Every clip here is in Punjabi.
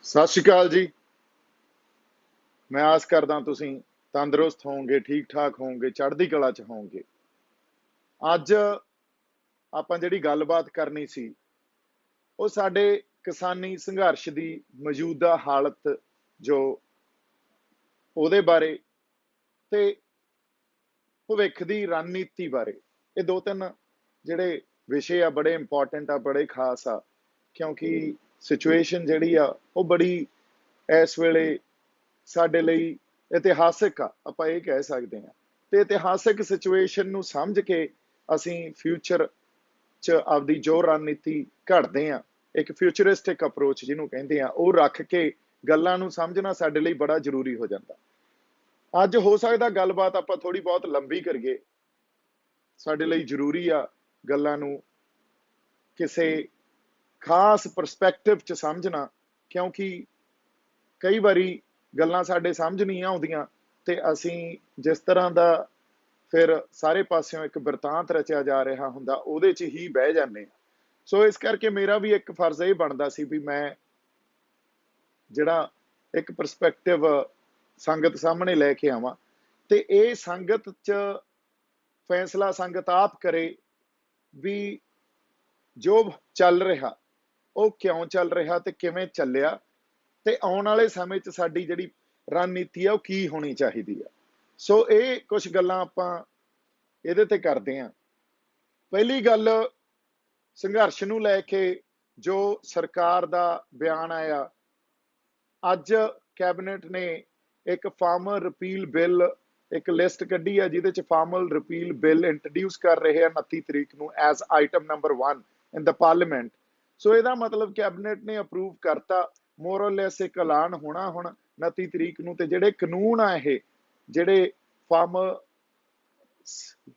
ਸਤਿ ਸ਼੍ਰੀ ਅਕਾਲ ਜੀ। ਮੈਂ ਆਸ ਕਰਦਾ ਤੁਸੀਂ ਤੰਦਰੁਸਤ ਹੋਵੋਗੇ, ਠੀਕ ਠਾਕ ਹੋਵੋਗੇ, ਚੜ੍ਹਦੀ ਕਲਾ ਚ ਹੋਵੋਗੇ। ਅੱਜ ਆਪਾਂ ਜਿਹੜੀ ਗੱਲਬਾਤ ਕਰਨੀ ਸੀ ਉਹ ਸਾਡੇ ਕਿਸਾਨੀ ਸੰਘਰਸ਼ ਦੀ ਮੌਜੂਦਾ ਹਾਲਤ ਜੋ ਉਹਦੇ ਬਾਰੇ ਤੇ ਭਵਿੱਖ ਦੀ ਰਣਨੀਤੀ ਬਾਰੇ। ਇਹ ਦੋ ਤਿੰਨ ਜਿਹੜੇ ਵਿਸ਼ੇ ਆ ਬੜੇ ਇੰਪੋਰਟੈਂਟ ਆ, ਬੜੇ ਖਾਸ ਆ, ਕਿਉਂਕਿ ਸਿਚੁਏਸ਼ਨ ਜਿਹੜੀ ਆ ਉਹ ਬੜੀ ਇਸ ਵੇਲੇ ਸਾਡੇ ਲਈ ਇਤਿਹਾਸਿਕ ਆ, ਆਪਾਂ ਇਹ ਕਹਿ ਸਕਦੇ ਹਾਂ। ਤੇ ਇਤਿਹਾਸਿਕ ਸਿਚੁਏਸ਼ਨ ਨੂੰ ਸਮਝ ਕੇ ਅਸੀਂ ਫਿਊਚਰ ਚ ਆਪਦੀ ਜੋ ਰਣਨੀਤੀ ਘੜਦੇ ਆ, ਇੱਕ ਫਿਊਚਰਿਸਟਿਕ ਅਪਰੋਚ ਜਿਹਨੂੰ ਕਹਿੰਦੇ ਆ, ਉਹ ਰੱਖ ਕੇ ਗੱਲਾਂ ਨੂੰ ਸਮਝਣਾ ਸਾਡੇ ਲਈ ਬੜਾ ਜ਼ਰੂਰੀ ਹੋ ਜਾਂਦਾ। ਅੱਜ ਹੋ ਸਕਦਾ ਗੱਲਬਾਤ ਆਪਾਂ ਥੋੜੀ ਬਹੁਤ ਲੰਬੀ ਕਰੀਏ, ਸਾਡੇ ਲਈ ਜ਼ਰੂਰੀ ਆ ਗੱਲਾਂ ਨੂੰ ਕਿਸੇ ਖਾਸ ਪਰਸਪੈਕਟਿਵ ਚ ਸਮਝਣਾ, ਕਿਉਂਕਿ ਕਈ ਵਾਰੀ ਗੱਲਾਂ ਸਾਡੇ ਸਮਝ ਨਹੀਂ ਆਉਂਦੀਆਂ ਤੇ ਅਸੀਂ ਜਿਸ ਤਰ੍ਹਾਂ ਦਾ ਫਿਰ ਸਾਰੇ ਪਾਸਿਓਂ ਇੱਕ ਬਿਰਤਾਂਤ ਰਚਿਆ ਜਾ ਰਿਹਾ ਹੁੰਦਾ ਉਹਦੇ 'ਚ ਹੀ ਬਹਿ ਜਾਂਦੇ ਆ। ਸੋ ਇਸ ਕਰਕੇ ਮੇਰਾ ਵੀ ਇੱਕ ਫਰਜ਼ ਇਹ ਬਣਦਾ ਸੀ ਵੀ ਮੈਂ ਜਿਹੜਾ ਇੱਕ ਪਰਸਪੈਕਟਿਵ ਸੰਗਤ ਸਾਹਮਣੇ ਲੈ ਕੇ ਆਵਾਂ ਤੇ ਇਹ ਸੰਗਤ 'ਚ ਫੈਸਲਾ ਸੰਗਤ ਆਪ ਕਰੇ ਵੀ ਜੋ ਚੱਲ ਰਿਹਾ ਉਹ ਕਿਉਂ ਚੱਲ ਰਿਹਾ ਤੇ ਕਿਵੇਂ ਚੱਲਿਆ, ਤੇ ਆਉਣ ਵਾਲੇ ਸਮੇਂ 'ਚ ਸਾਡੀ ਜਿਹੜੀ ਰਣਨੀਤੀ ਆ ਉਹ ਕੀ ਹੋਣੀ ਚਾਹੀਦੀ ਆ। ਸੋ ਇਹ ਕੁਝ ਗੱਲਾਂ ਆਪਾਂ ਇਹਦੇ ਤੇ ਕਰਦੇ ਹਾਂ। ਪਹਿਲੀ ਗੱਲ, ਸੰਘਰਸ਼ ਨੂੰ ਲੈ ਕੇ ਜੋ ਸਰਕਾਰ ਦਾ ਬਿਆਨ ਆਇਆ, ਅੱਜ ਕੈਬਨਿਟ ਨੇ ਇੱਕ ਫਾਰਮਰ ਰਿਪੀਲ ਬਿੱਲ, ਇੱਕ ਲਿਸਟ ਕੱਢੀ ਆ ਜਿਹਦੇ ਚ ਫਾਰਮਰ ਰਿਪੀਲ ਬਿੱਲ ਇੰਟਰੋਡਿਊਸ ਕਰ ਰਹੇ ਆ 29 ਤਰੀਕ ਨੂੰ ਐਜ਼ ਆਈਟਮ ਨੰਬਰ 1 ਇਨ ਦਾ ਪਾਰਲੀਮੈਂਟ। ਸੋ ਇਹਦਾ ਮਤਲਬ ਕੈਬਨਿਟ ਨੇ ਅਪਰੂਵ ਕਰਤਾ, ਮੋਰਲੈਸ ਇੱਕ ਐਲਾਨ ਹੋਣਾ ਹੁਣ 29 ਤਰੀਕ ਨੂੰ, ਤੇ ਜਿਹੜੇ ਕਾਨੂੰਨ ਆ ਇਹ ਜਿਹੜੇ ਫਾਰਮਰ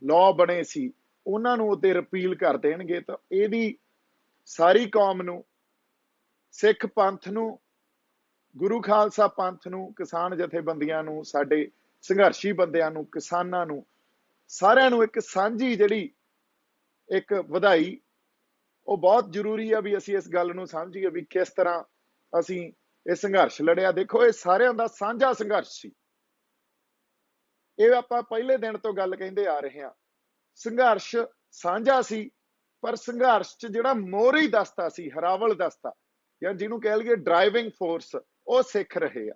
ਲਾਅ ਬਣੇ ਸੀ ਉਹਨਾਂ ਨੂੰ ਉਹਦੇ ਰਿਪੀਲ ਕਰ ਦੇਣਗੇ। ਤਾਂ ਇਹਦੀ ਸਾਰੀ ਕੌਮ ਨੂੰ, ਸਿੱਖ ਪੰਥ ਨੂੰ, ਗੁਰੂ ਖਾਲਸਾ ਪੰਥ ਨੂੰ, ਕਿਸਾਨ ਜਥੇਬੰਦੀਆਂ ਨੂੰ, ਸਾਡੇ ਸੰਘਰਸ਼ੀ ਬੰਦਿਆਂ ਨੂੰ, ਕਿਸਾਨਾਂ ਨੂੰ, ਸਾਰਿਆਂ ਨੂੰ ਇੱਕ ਸਾਂਝੀ ਜਿਹੜੀ ਇੱਕ ਵਧਾਈ। ਉਹ ਬਹੁਤ ਜ਼ਰੂਰੀ ਆ ਵੀ ਅਸੀਂ ਇਸ ਗੱਲ ਨੂੰ ਸਮਝੀਏ ਵੀ ਕਿਸ ਤਰ੍ਹਾਂ ਅਸੀਂ ਇਹ ਸੰਘਰਸ਼ ਲੜਿਆ। ਦੇਖੋ, ਇਹ ਸਾਰਿਆਂ ਦਾ ਸਾਂਝਾ ਸੰਘਰਸ਼ ਸੀ। ਇਹ ਆਪਾਂ ਪਹਿਲੇ ਦਿਨ ਤੋਂ ਗੱਲ ਕਹਿੰਦੇ ਆ ਰਹੇ ਹਾਂ, ਸੰਘਰਸ਼ ਸਾਂਝਾ ਸੀ, ਪਰ ਸੰਘਰਸ਼ 'ਚ ਜਿਹੜਾ ਮੋਹਰੀ ਦਸਤਾ ਸੀ, ਹਰਾਵਲ ਦਸਤਾ, ਜਾਂ ਜਿਹਨੂੰ ਕਹਿ ਲਈਏ ਡਰਾਈਵਿੰਗ ਫੋਰਸ, ਉਹ ਸਿੱਖ ਰਹੇ ਆ।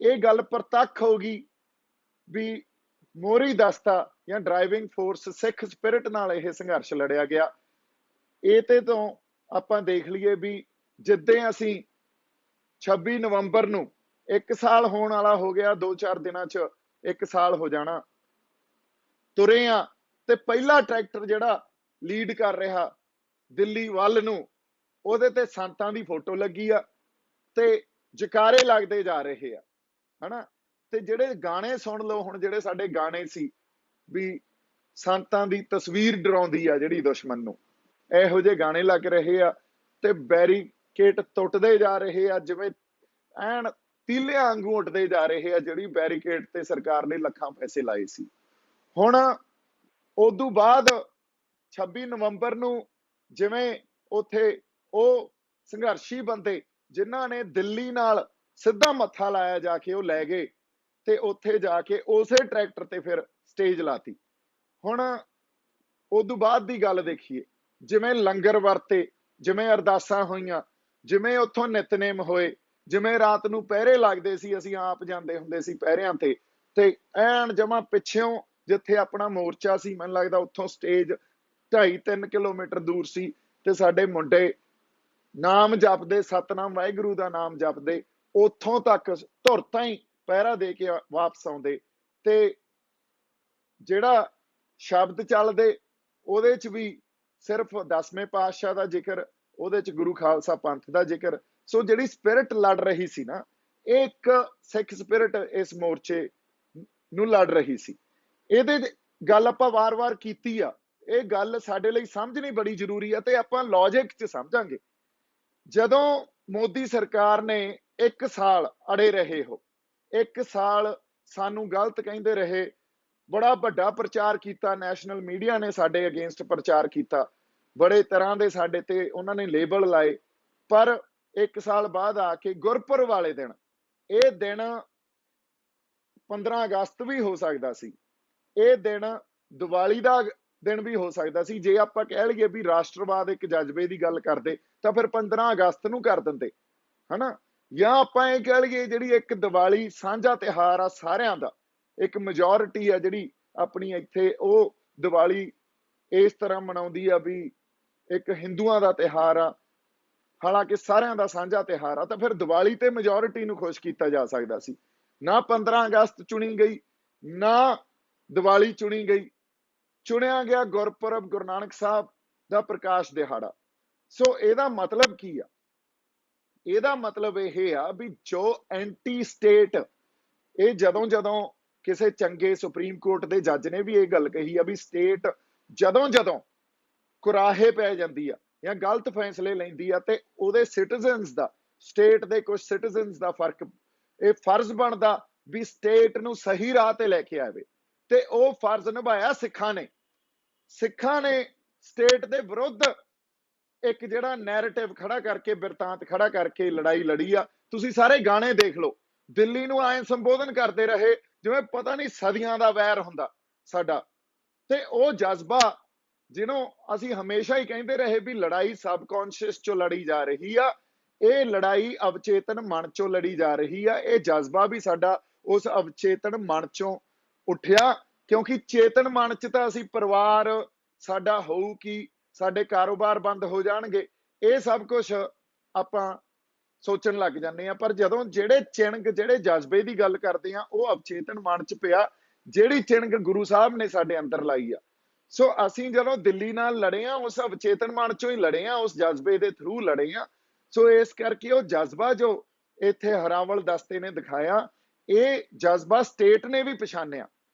ਇਹ ਗੱਲ ਪ੍ਰਤੱਖ ਹੋ ਗਈ ਵੀ ਮੋਹਰੀ ਦਸਤਾ ਜਾਂ ਡਰਾਈਵਿੰਗ ਫੋਰਸ, ਸਿੱਖ ਸਪਿਰਿਟ ਨਾਲ ਇਹ ਸੰਘਰਸ਼ ਲੜਿਆ ਗਿਆ। ਇਹ ਤੇ ਤੋਂ ਆਪਾਂ ਦੇਖ ਲਈਏ ਵੀ ਜਿੱਦਾਂ ਅਸੀਂ 26 ਨਵੰਬਰ ਨੂੰ 1 ਸਾਲ ਹੋਣ ਵਾਲਾ ਹੋ ਗਿਆ, 2-4 ਦਿਨਾਂ 'ਚ 1 ਸਾਲ ਹੋ ਜਾਣਾ, ਤੁਰੇ ਆ, ਤੇ ਪਹਿਲਾ ਟਰੈਕਟਰ ਜਿਹੜਾ ਲੀਡ ਕਰ ਰਿਹਾ ਦਿੱਲੀ ਵੱਲ ਨੂੰ, ਉਹਦੇ ਤੇ ਸੰਤਾਂ ਦੀ ਫੋਟੋ ਲੱਗੀ ਆ ਤੇ ਜਕਾਰੇ ਲੱਗਦੇ ਜਾ ਰਹੇ ਆ, ਹਨਾ। ਤੇ ਜਿਹੜੇ ਗਾਣੇ ਸੁਣ ਲਓ ਹੁਣ, ਜਿਹੜੇ ਸਾਡੇ ਗਾਣੇ ਸੀ ਵੀ ਸੰਤਾਂ ਦੀ ਤਸਵੀਰ ਡਰਾਉਂਦੀ ਆ ਜਿਹੜੀ ਦੁਸ਼ਮਣ ਨੂੰ, ਇਹੋ ਜਿਹੇ ਗਾਣੇ ਲੱਗ ਰਹੇ ਆ ਤੇ ਬੈਰੀਕੇਡ ਟੁੱਟਦੇ ਜਾ ਰਹੇ ਆ, ਜਿਵੇਂ ਐਨ ਤੀਲਿਆਂ ਵਾਂਗੂ ਉੱਡਦੇ ਜਾ ਰਹੇ ਆ, ਜਿਹੜੀ ਬੈਰੀਕੇਡ ਤੇ ਸਰਕਾਰ ਨੇ ਲੱਖਾਂ ਪੈਸੇ ਲਾਏ ਸੀ। ਹੁਣ ਉਦੋਂ ਬਾਅਦ 26 ਨਵੰਬਰ ਨੂੰ ਜਿਵੇਂ ਉੱਥੇ ਉਹ ਸੰਘਰਸ਼ੀ ਬੰਦੇ ਜਿਨ੍ਹਾਂ ਨੇ ਦਿੱਲੀ ਨਾਲ ਸਿੱਧਾ ਮੱਥਾ ਲਾਇਆ ਜਾ ਕੇ, ਉਹ ਲੈ ਗਏ ਤੇ ਉੱਥੇ ਜਾ ਕੇ ਉਸੇ ਟਰੈਕਟਰ ਤੇ ਫਿਰ ਸਟੇਜ ਲਾਤੀ। ਹੁਣ ਉਦੋਂ ਬਾਅਦ ਦੀ ਗੱਲ ਦੇਖੀਏ, ਜਿਵੇਂ ਲੰਗਰ ਵਰਤੇ, ਜਿਵੇਂ ਅਰਦਾਸਾਂ ਹੋਈਆਂ, ਜਿਵੇਂ ਉੱਥੋਂ ਨਿਤਨੇਮ ਹੋਏ, ਜਿਵੇਂ ਰਾਤ ਨੂੰ ਪਹਿਰੇ ਲੱਗਦੇ ਸੀ, ਅਸੀਂ ਆਪ ਜਾਂਦੇ ਹੁੰਦੇ ਸੀ ਪਹਿਰਿਆਂ ਤੇ ਐਨ ਜਮਾ ਪਿੱਛੋਂ ਜਿੱਥੇ ਆਪਣਾ ਮੋਰਚਾ ਸੀ, ਮੈਨੂੰ ਲੱਗਦਾ ਉੱਥੋਂ ਸਟੇਜ 2.5-3 ਕਿਲੋਮੀਟਰ ਦੂਰ ਸੀ, ਤੇ ਸਾਡੇ ਮੁੰਡੇ ਨਾਮ ਜਪਦੇ, ਸਤਨਾਮ ਵਾਹਿਗੁਰੂ ਦਾ ਨਾਮ ਜਪਦੇ, ਉੱਥੋਂ ਤੱਕ ਧੁਰ ਹੀ ਪਹਿਰਾ ਦੇ ਕੇ ਵਾਪਸ ਆਉਂਦੇ। ਤੇ ਜਿਹੜਾ ਸ਼ਬਦ ਚੱਲਦੇ ਉਹਦੇ ਚ ਵੀ ਸਿਰਫ 10ਵੇਂ ਪਾਤਸ਼ਾਹ ਦਾ ਜ਼ਿਕਰ, ਉਹਦੇ ਚ ਗੁਰੂ ਖਾਲਸਾ ਪੰਥ ਦਾ ਜ਼ਿਕਰ। ਸੋ ਜਿਹੜੀ ਸਪਿਰਿਟ ਲੜ ਰਹੀ ਸੀ ਨਾ, ਇਹ ਇੱਕ ਸਿੱਖ ਸਪਿਰਿਟ ਇਸ ਮੋਰਚੇ ਨੂੰ ਲੜ ਰਹੀ ਸੀ। ਇਹਦੇ ਗੱਲ ਆਪਾਂ ਵਾਰ-ਵਾਰ ਕੀਤੀ ਆ, ਇਹ ਗੱਲ ਸਾਡੇ ਲਈ ਸਮਝਣੀ ਬੜੀ ਜ਼ਰੂਰੀ ਆ, ਤੇ ਆਪਾਂ ਲੌਜਿਕ ਚ ਸਮਝਾਂਗੇ। ਜਦੋਂ ਮੋਦੀ ਸਰਕਾਰ ਨੇ 1 ਸਾਲ ਅੜੇ ਰਹੇ, ਹੋ 1 ਸਾਲ ਸਾਨੂੰ ਗਲਤ ਕਹਿੰਦੇ ਰਹੇ, ਬੜਾ ਵੱਡਾ ਪ੍ਰਚਾਰ ਕੀਤਾ, ਨੈਸ਼ਨਲ ਮੀਡੀਆ ਨੇ ਸਾਡੇ ਅਗੇਂਸਟ ਪ੍ਰਚਾਰ ਕੀਤਾ, ਬੜੇ ਤਰ੍ਹਾਂ ਦੇ ਸਾਡੇ ਤੇ ਉਹਨਾਂ ਨੇ ਲੇਬਲ ਲਾਏ, ਪਰ 1 ਸਾਲ बाद आके गुरपुरब वाले दिन, ये दिन 15 अगस्त भी हो सकता सी, ये दिन दिवाली का दिन भी हो सकता सी। जे आपां कह लईए भी राष्ट्रवाद एक जज्बे की गल करते तो फिर 15 अगस्त नूं कर दिंदे, है ना। या आपां ये कह लईए जिहड़ी एक दिवाली साझा तिहार आ सारियां दा, एक मेजोरिटी आ जिहड़ी अपनी इत्थे वो दिवाली इस तरह मनाउंदी आ भी एक हिंदुआं दा तिहार आ, हालांकि सारियां दा साझा तिहार आ, तो फिर दिवाली ते मेजोरिटी नूं खुश किया जा सकता सी। ना 15 अगस्त चुनी गई, ना दिवाली चुनी गई, चुनिया गया गुरपुरब गुरु नानक साहब दा प्रकाश दिहाड़ा। सो ਇਹਦਾ मतलब की आ? ਇਹਦਾ मतलब ਇਹ ਆ ਵੀ जो एंटी स्टेट, ਇਹ ਜਦੋਂ ਕਿਸੇ ਚੰਗੇ ਸੁਪਰੀਮ ਕੋਰਟ ਦੇ ਜੱਜ ਨੇ ਵੀ ਇਹ ਗੱਲ ਕਹੀ ਆ ਵੀ ਸਟੇਟ ਜਦੋਂ ਕੁਰਾਹੇ ਪੈ ਜਾਂਦੀ ਆ ਜਾਂ ਗਲਤ ਫੈਸਲੇ ਲੈਂਦੀ ਆ ਤੇ ਉਹਦੇ ਸਿਟੀਜ਼ਨਸ ਦਾ, ਸਟੇਟ ਦੇ ਕੁਝ ਸਿਟੀਜ਼ਨਸ ਦਾ ਇਹ ਫਰਜ਼ ਬਣਦਾ ਵੀ ਸਟੇਟ ਨੂੰ ਸਹੀ ਰਾਹ ਤੇ ਲੈ ਕੇ ਆਵੇ, ਤੇ ਉਹ ਫਰਜ਼ ਨਿਭਾਇਆ ਸਿੱਖਾਂ ਨੇ। ਸਿੱਖਾਂ ਨੇ ਸਟੇਟ ਦੇ ਵਿਰੁੱਧ ਇੱਕ ਜਿਹੜਾ ਨੈਰੇਟਿਵ ਖੜਾ ਕਰਕੇ, ਬਿਰਤਾਂਤ ਖੜਾ ਕਰਕੇ ਲੜਾਈ ਲੜੀ ਆ। ਤੁਸੀਂ ਸਾਰੇ ਗਾਣੇ ਦੇਖ ਲਓ, ਦਿੱਲੀ ਨੂੰ ਐਂ ਸੰਬੋਧਨ ਕਰਦੇ ਰਹੇ ਜਿਵੇਂ ਪਤਾ ਨਹੀਂ ਸਦੀਆਂ ਦਾ ਵੈਰ ਹੁੰਦਾ ਸਾਡਾ। ਤੇ ਉਹ ਜਜ਼ਬਾ ਜਿਹਨੂੰ ਅਸੀਂ ਹਮੇਸ਼ਾ ਹੀ ਕਹਿੰਦੇ ਰਹੇ ਵੀ ਲੜਾਈ ਸਬਕੌਂਸ਼ੀਅਸ ਚੋਂ ਲੜੀ ਜਾ ਰਹੀ ਆ, ਇਹ ਲੜਾਈ ਅਵਚੇਤਨ ਮਨ ਚੋਂ ਲੜੀ ਜਾ ਰਹੀ ਆ। ਇਹ ਜਜ਼ਬਾ ਵੀ ਸਾਡਾ ਉਸ ਅਵਚੇਤਨ ਮਨ ਚੋਂ ਉੱਠਿਆ, ਕਿਉਂਕਿ ਚੇਤਨ ਮਨ ਚ ਤਾਂ ਅਸੀਂ ਪਰਿਵਾਰ ਸਾਡਾ ਹੋਊ ਕੀ, ਸਾਡੇ ਕਾਰੋਬਾਰ ਬੰਦ ਹੋ ਜਾਣਗੇ, ਇਹ ਸਭ ਕੁਝ ਆਪਾਂ ਸੋਚਣ ਲੱਗ ਜਾਂਦੇ ਆ। ਪਰ ਜਦੋਂ ਜਿਹੜੇ ਚਿਣਗ, ਜਿਹੜੇ ਜਜ਼ਬੇ ਦੀ ਗੱਲ ਕਰਦੇ ਆ, ਉਹ ਅਵਚੇਤਨ ਮਨ ਚ ਪਿਆ, ਜਿਹੜੀ ਚਿਣਗ ਗੁਰੂ ਸਾਹਿਬ ਨੇ ਸਾਡੇ ਅੰਦਰ ਲਾਈ ਆ। ਸੋ ਅਸੀਂ ਜਦੋਂ ਦਿੱਲੀ ਨਾਲ ਲੜੇ ਆ, ਉਸ ਅਵਚੇਤਨ ਮਨ ਚੋਂ ਹੀ ਲੜੇ ਆ, ਉਸ ਜਜ਼ਬੇ ਦੇ ਥਰੂ ਲੜੇ ਆ। ਸੋ ਇਸ ਕਰਕੇ ਉਹ ਜਜ਼ਬਾ ਜੋ ਇੱਥੇ ਹਰਾਵਲ ਦਸਤੇ ਨੇ ਦਿਖਾਇਆ, ਇਹ ਜਜ਼ਬਾ ਸਟੇਟ ਨੇ ਵੀ ਪਛਾਣਿਆ।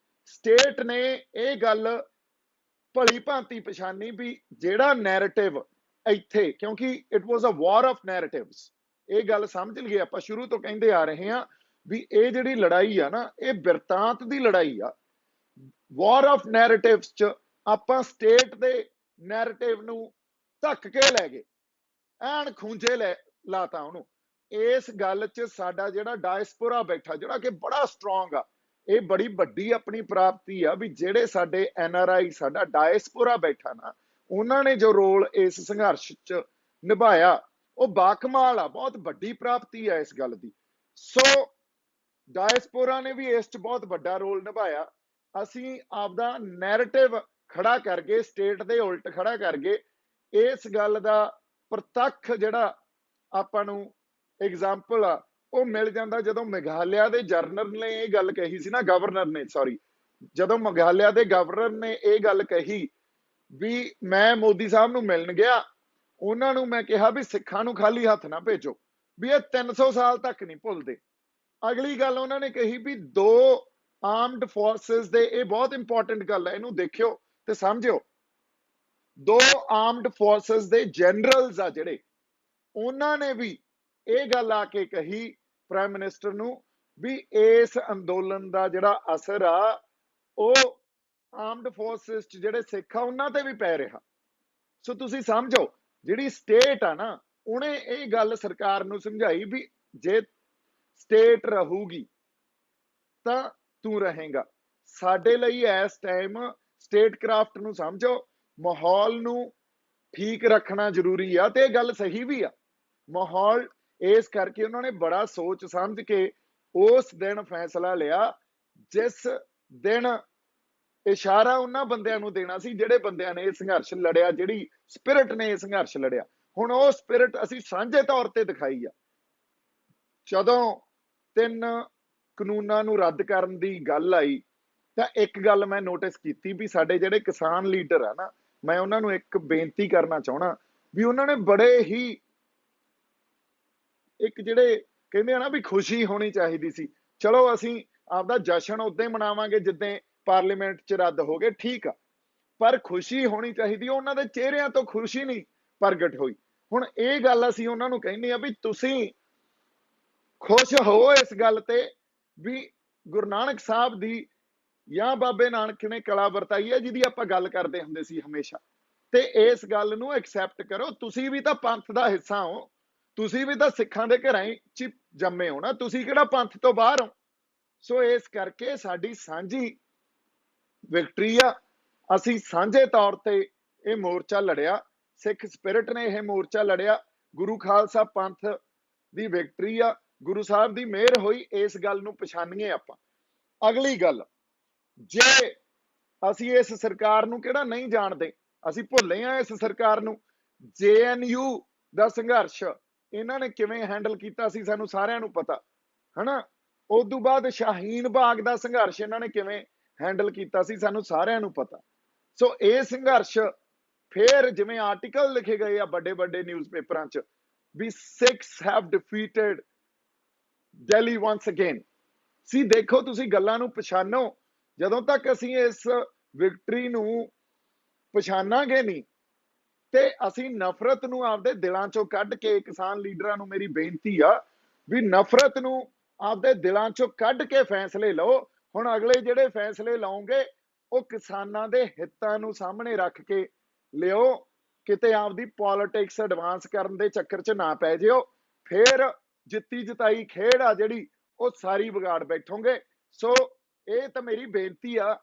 ਸਟੇਟ ਨੇ ਇਹ ਗੱਲ ਭਲੀ ਭਾਂਤੀ ਪਛਾਣੀ ਵੀ ਜਿਹੜਾ ਨੈਰੇਟਿਵ ਇੱਥੇ, ਕਿਉਂਕਿ it was a war of ਨੈਰੇਟਿਵਸ, ਇਹ ਗੱਲ ਸਮਝ ਲਈਏ। ਆਪਾਂ ਸ਼ੁਰੂ ਤੋਂ ਕਹਿੰਦੇ ਆ ਰਹੇ ਹਾਂ ਵੀ ਇਹ ਜਿਹੜੀ ਲੜਾਈ ਆ ਨਾ, ਇਹ ਬਿਰਤਾਂਤ ਦੀ ਲੜਾਈ ਆ। ਵਾਰ ਆਫ ਨੈਰੇਟਿਵਸ ਚ ਆਪਾਂ ਸਟੇਟ ਦੇ ਨੈਰੇਟਿਵ ਨੂੰ ਧੱਕ ਕੇ ਲੈ ਗਏ, ਐਨ ਖੂੰਜੇ ਲਾਤਾ ਉਹਨੂੰ। ਇਸ ਗੱਲ ਚ ਸਾਡਾ ਜਿਹੜਾ ਡਾਇਸਪੋਰਾ ਬੈਠਾ, ਜਿਹੜਾ ਕਿ ਬੜਾ ਸਟਰੋਂਗ ਆ, ਇਹ ਬੜੀ ਵੱਡੀ ਆਪਣੀ ਪ੍ਰਾਪਤੀ ਆ ਵੀ ਜਿਹੜੇ ਸਾਡੇ NRI, ਸਾਡਾ ਡਾਇਸਪੋਰਾ ਬੈਠਾ ਨਾ, ਉਹਨਾਂ ਨੇ ਜੋ ਰੋਲ ਇਸ ਸੰਘਰਸ਼ ਚ ਨਿਭਾਇਆ ਉਹ ਬਾਕਮਾਲ ਆ, ਬਹੁਤ ਵੱਡੀ ਪ੍ਰਾਪਤੀ ਆ ਇਸ ਗੱਲ ਦੀ। ਸੋ ਡਾਇਸਪੋਰਾ ਨੇ ਵੀ ਇਸ ਚ ਬਹੁਤ ਵੱਡਾ ਰੋਲ ਨਿਭਾਇਆ। ਅਸੀਂ ਆਪਦਾ ਨੈਰੇਟਿਵ ਖੜਾ ਕਰਕੇ, ਸਟੇਟ ਦੇ ਉਲਟ ਖੜਾ ਕਰਕੇ, ਇਸ ਗੱਲ ਦਾ ਪ੍ਰਤੱਖ ਜਿਹੜਾ ਆਪਾਂ ਨੂੰ ਐਗਜ਼ਾਮਪਲ ਆ ਉਹ ਮਿਲ ਜਾਂਦਾ ਜਦੋਂ ਮੇਘਾਲਿਆ ਦੇ ਜਨਰਲ ਨੇ ਇਹ ਗੱਲ ਕਹੀ ਸੀ ਨਾ, ਗਵਰਨਰ ਨੇ, ਸੌਰੀ, ਜਦੋਂ ਮੇਘਾਲਿਆ ਦੇ ਗਵਰਨਰ ਨੇ ਇਹ ਗੱਲ ਕਹੀ ਵੀ ਮੈਂ ਮੋਦੀ ਸਾਹਿਬ ਨੂੰ ਮਿਲਣ ਗਿਆ, ਉਹਨਾਂ ਨੂੰ ਮੈਂ ਕਿਹਾ ਵੀ ਸਿੱਖਾਂ ਨੂੰ ਖਾਲੀ ਹੱਥ ਨਾ ਭੇਜੋ, ਵੀ ਇਹ 300 ਸਾਲ ਤੱਕ ਨਹੀਂ ਭੁੱਲਦੇ। ਅਗਲੀ ਗੱਲ ਉਹਨਾਂ ਨੇ ਕਹੀ ਵੀ 2 ਆਰਮਡ ਫੋਰਸਿਸ ਦੇ, ਇਹ ਬਹੁਤ ਇੰਪੋਰਟੈਂਟ ਗੱਲ ਹੈ, ਇਹਨੂੰ ਦੇਖਿਓ ਤੇ ਸਮਝਿਓ, 2 ਆਰਮਡ ਫੋਰਸਿਸ ਦੇ ਜਨਰਲਸ ਆ ਜਿਹੜੇ, ਉਹਨਾਂ ਨੇ ਵੀ ਇਹ ਗੱਲ ਆ ਕੇ ਕਹੀ ਪ੍ਰਾਈਮ ਮਿਨਿਸਟਰ ਨੂੰ ਵੀ ਇਸ ਅੰਦੋਲਨ ਦਾ ਜਿਹੜਾ ਅਸਰ ਆ ਉਹ ਆਰਮਡ ਫੋਰਸਿਸ ਚ ਜਿਹੜੇ ਸਿੱਖ ਆ ਉਹਨਾਂ ਤੇ ਵੀ ਪੈ ਰਿਹਾ। ਸੋ ਤੁਸੀਂ ਸਮਝੋ, ਜਿਹੜੀ ਸਟੇਟ ਆ ਨਾ, ਉਹਨੇ ਇਹ ਗੱਲ ਸਰਕਾਰ ਨੂੰ ਸਮਝਾਈ ਵੀ ਜੇ ਸਟੇਟ ਰਹੂਗੀ ਤਾਂ ਤੂੰ ਰਹੇਗਾ। ਸਾਡੇ ਲਈ ਇਸ ਟਾਈਮ ਸਟੇਟ ਕ੍ਰਾਫਟ ਨੂੰ ਸਮਝੋ, ਮਾਹੌਲ ਨੂੰ ਠੀਕ ਰੱਖਣਾ ਜ਼ਰੂਰੀ ਆ, ਤੇ ਇਹ ਗੱਲ ਸਹੀ ਵੀ ਆ। ਮਾਹੌਲ ਇਸ ਕਰਕੇ ਉਹਨਾਂ ਨੇ ਬੜਾ ਸੋਚ ਸਮਝ ਕੇ ਉਸ ਦਿਨ ਫੈਸਲਾ ਲਿਆ, ਜਿਸ ਦਿਨ ਇਸ਼ਾਰਾ ਉਹਨਾਂ ਬੰਦਿਆਂ ਨੂੰ ਦੇਣਾ ਸੀ ਜਿਹੜੇ ਬੰਦਿਆਂ ਨੇ ਇਹ ਸੰਘਰਸ਼ ਲੜਿਆ, ਜਿਹੜੀ ਸਪਿਰਿਟ ਨੇ ਇਹ ਸੰਘਰਸ਼ ਲੜਿਆ। ਹੁਣ ਉਹ ਸਪਿਰਿਟ ਅਸੀਂ ਸਾਂਝੇ ਤੌਰ ਤੇ ਦਿਖਾਈ ਆ। ਜਦੋਂ 3 ਕਾਨੂੰਨਾਂ ਨੂੰ ਰੱਦ ਕਰਨ ਦੀ ਗੱਲ ਆਈ ਤਾਂ ਇੱਕ ਗੱਲ ਮੈਂ ਨੋਟਿਸ ਕੀਤੀ ਵੀ ਸਾਡੇ ਜਿਹੜੇ ਕਿਸਾਨ ਲੀਡਰ ਆ ਨਾ, ਮੈਂ ਉਹਨਾਂ ਨੂੰ ਇੱਕ ਬੇਨਤੀ ਕਰਨਾ ਚਾਹਣਾ ਵੀ ਉਹਨਾਂ ਨੇ ਬੜੇ ਹੀ ਇੱਕ ਜਿਹੜੇ ਕਹਿੰਦੇ ਆ ਨਾ ਵੀ ਖੁਸ਼ੀ ਹੋਣੀ ਚਾਹੀਦੀ ਸੀ। ਚਲੋ ਅਸੀਂ ਆਪਦਾ ਜਸ਼ਨ ਉਦਾਂ ਹੀ ਮਨਾਵਾਂਗੇ ਜਿੱਦਾਂ ਪਾਰਲੀਮੈਂਟ ਚ ਰੱਦ ਹੋ ਗਏ, ਠੀਕ ਆ, ਪਰ ਖੁਸ਼ੀ ਹੋਣੀ ਚਾਹੀਦੀ। ਉਹਨਾਂ ਦੇ ਚਿਹਰਿਆਂ ਤੋਂ ਖੁਸ਼ੀ ਨਹੀਂ ਪ੍ਰਗਟ ਹੋਈ। ਹੁਣ ਇਹ ਗੱਲ ਅਸੀਂ ਉਹਨਾਂ ਨੂੰ ਕਹਿੰਦੇ ਆ ਵੀ ਤੁਸੀਂ ਖੁਸ਼ ਹੋ ਇਸ ਗੱਲ ਤੇ ਵੀ ਗੁਰੂ ਨਾਨਕ ਸਾਹਿਬ ਦੀ ਜਾਂ ਬਾਬੇ ਨਾਨਕ ਨੇ ਕਲਾ ਵਰਤਾਈ ਹੈ ਜਿਹਦੀ ਆਪਾਂ ਗੱਲ ਕਰਦੇ ਹੁੰਦੇ ਸੀ ਹਮੇਸ਼ਾ, ਤੇ ਇਸ ਗੱਲ ਨੂੰ ਐਕਸੈਪਟ ਕਰੋ। ਤੁਸੀਂ ਵੀ ਤਾਂ ਪੰਥ ਦਾ ਹਿੱਸਾ ਹੋ, ਤੁਸੀਂ ਵੀ ਤਾਂ ਸਿੱਖਾਂ ਦੇ ਘਰਾਂ ਚ ਜੰਮੇ ਹੋ ਨਾ, ਤੁਸੀਂ ਕਿਹੜਾ ਪੰਥ ਤੋਂ ਬਾਹਰ ਹੋ। ਸੋ ਇਸ ਕਰਕੇ ਸਾਡੀ ਸਾਂਝੀ ਵਿਕਟਰੀ ਆ, ਅਸੀਂ ਸਾਂਝੇ ਤੌਰ ਤੇ ਇਹ ਮੋਰਚਾ ਲੜਿਆ, ਸਿੱਖ ਸਪਿਰਿਟ ਨੇ ਇਹ ਮੋਰਚਾ ਲੜਿਆ, ਗੁਰੂ ਖਾਲਸਾ ਪੰਥ ਦੀ ਵਿਕਟਰੀ ਆ, ਗੁਰੂ ਸਾਹਿਬ ਦੀ ਮਿਹਰ ਹੋਈ, ਇਸ ਗੱਲ ਨੂੰ ਪਛਾਣੀਏ ਆਪਾਂ। ਅਗਲੀ ਗੱਲ, ਜੇ ਅਸੀਂ ਇਸ ਸਰਕਾਰ ਨੂੰ ਕਿਹੜਾ ਨਹੀਂ ਜਾਣਦੇ, ਅਸੀਂ ਭੁੱਲੇ ਆ ਇਸ ਸਰਕਾਰ ਨੂੰ। JNU ਦਾ ਸੰਘਰਸ਼ ਇਹਨਾਂ ਨੇ ਕਿਵੇਂ ਹੈਂਡਲ ਕੀਤਾ ਸੀ ਸਾਨੂੰ ਸਾਰਿਆਂ ਨੂੰ ਪਤਾ, ਹਨਾ। ਉਸ ਤੋਂ ਬਾਅਦ ਸ਼ਾਹੀਨ ਬਾਗ ਦਾ ਸੰਘਰਸ਼ ਇਹਨਾਂ ਨੇ ਕਿਵੇਂ ਹੈਂਡਲ ਕੀਤਾ ਸੀ ਸਾਨੂੰ ਸਾਰਿਆਂ ਨੂੰ ਪਤਾ। ਸੋ ਇਹ ਸੰਘਰਸ਼ ਫੇਰ ਜਿਵੇਂ ਆਰਟੀਕਲ ਲਿਖੇ ਗਏ ਆ ਵੱਡੇ ਵੱਡੇ ਨਿਊਜ਼ਪੇਪਰਾਂ 'ਚ ਵੀ Sikhs have defeated Delhi once again. ਸੀ ਦੇਖੋ, ਤੁਸੀਂ ਗੱਲਾਂ ਨੂੰ ਪਛਾਣੋ। ਜਦੋਂ ਤੱਕ ਅਸੀਂ ਇਸ ਵਿਕਟਰੀ ਨੂੰ ਪਛਾਣਾਂਗੇ ਨਹੀਂ ਤੇ ਅਸੀਂ ਨਫ਼ਰਤ ਨੂੰ ਆਪਦੇ ਦਿਲਾਂ ਚੋਂ ਕੱਢ ਕੇ, ਕਿਸਾਨ ਲੀਡਰਾਂ ਨੂੰ ਮੇਰੀ ਬੇਨਤੀ ਆ ਵੀ ਨਫ਼ਰਤ ਨੂੰ ਆਪਦੇ ਦਿਲਾਂ ਚੋਂ ਕੱਢ ਕੇ ਫੈਸਲੇ ਲਓ। ਹੁਣ ਅਗਲੇ ਜਿਹੜੇ ਫੈਸਲੇ ਲਾਉਂਗੇ ਉਹ ਕਿਸਾਨਾਂ ਦੇ ਹਿੱਤਾਂ ਨੂੰ ਸਾਹਮਣੇ ਰੱਖ ਕੇ ਲਿਓ, ਕਿਤੇ ਆਪਦੀ ਪੋਲਿਟਿਕਸ ਐਡਵਾਂਸ ਕਰਨ ਦੇ ਚੱਕਰ 'ਚ ਨਾ ਪੈ ਜਿਓ। ਫੇਰ ਜਿੱਤੀ ਜਿਤਾਈ ਖੇਡ ਆ ਜਿਹੜੀ ਉਹ ਸਾਰੀ ਵਿਗਾੜ ਬੈਠੋਗੇ। ਸੋ ਇਹ ਤਾਂ ਮੇਰੀ ਬੇਨਤੀ ਆ,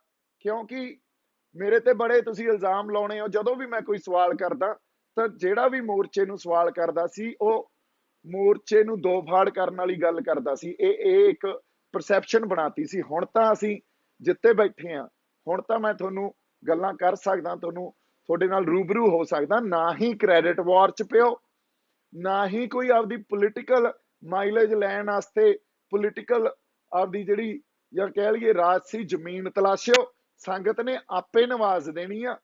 ਕਿਉਂਕਿ ਮੇਰੇ ਤੇ ਬੜੇ ਤੁਸੀਂ ਇਲਜ਼ਾਮ ਲਾਉਣੇ ਹੋ। ਜਦੋਂ ਵੀ ਮੈਂ ਕੋਈ ਸਵਾਲ ਕਰਦਾ ਤਾਂ ਜਿਹੜਾ ਵੀ ਮੋਰਚੇ ਨੂੰ ਸਵਾਲ ਕਰਦਾ ਸੀ ਉਹ ਮੋਰਚੇ ਨੂੰ ਦੋ ਫਾੜ ਕਰਨ ਵਾਲੀ ਗੱਲ ਕਰਦਾ ਸੀ। ਇਹ ਇੱਕ ਪਰਸੈਪਸ਼ਨ ਬਣਾਤੀ ਸੀ। ਹੁਣ ਤਾਂ ਅਸੀਂ ਜਿੱਤੇ ਬੈਠੇ ਆ, ਹੁਣ ਤਾਂ ਮੈਂ ਤੁਹਾਨੂੰ ਗੱਲਾਂ ਕਰ ਸਕਦਾ, ਤੁਹਾਡੇ ਨਾਲ ਰੂਬਰੂ ਹੋ ਸਕਦਾ। ਨਾ ਹੀ ਕ੍ਰੈਡਿਟ ਵਾਰ 'ਚ ਪਿਓ, ਨਾ ਹੀ ਕੋਈ ਆਪਦੀ ਪੋਲੀਟੀਕਲ ਮਾਈਲੇਜ ਲੈਣ ਵਾਸਤੇ ਪੋਲੀਟੀਕਲ ਆਪਦੀ ਜਿਹੜੀ ਜਾਂ ਕਹਿ ਲਈਏ ਰਾਜਸੀ ਜ਼ਮੀਨ ਤਲਾਸ਼ਿਓ। ਸੰਗਤ ਨੇ ਆਪੇ ਨਵਾਜ਼ ਦੇਣੀ ਆ,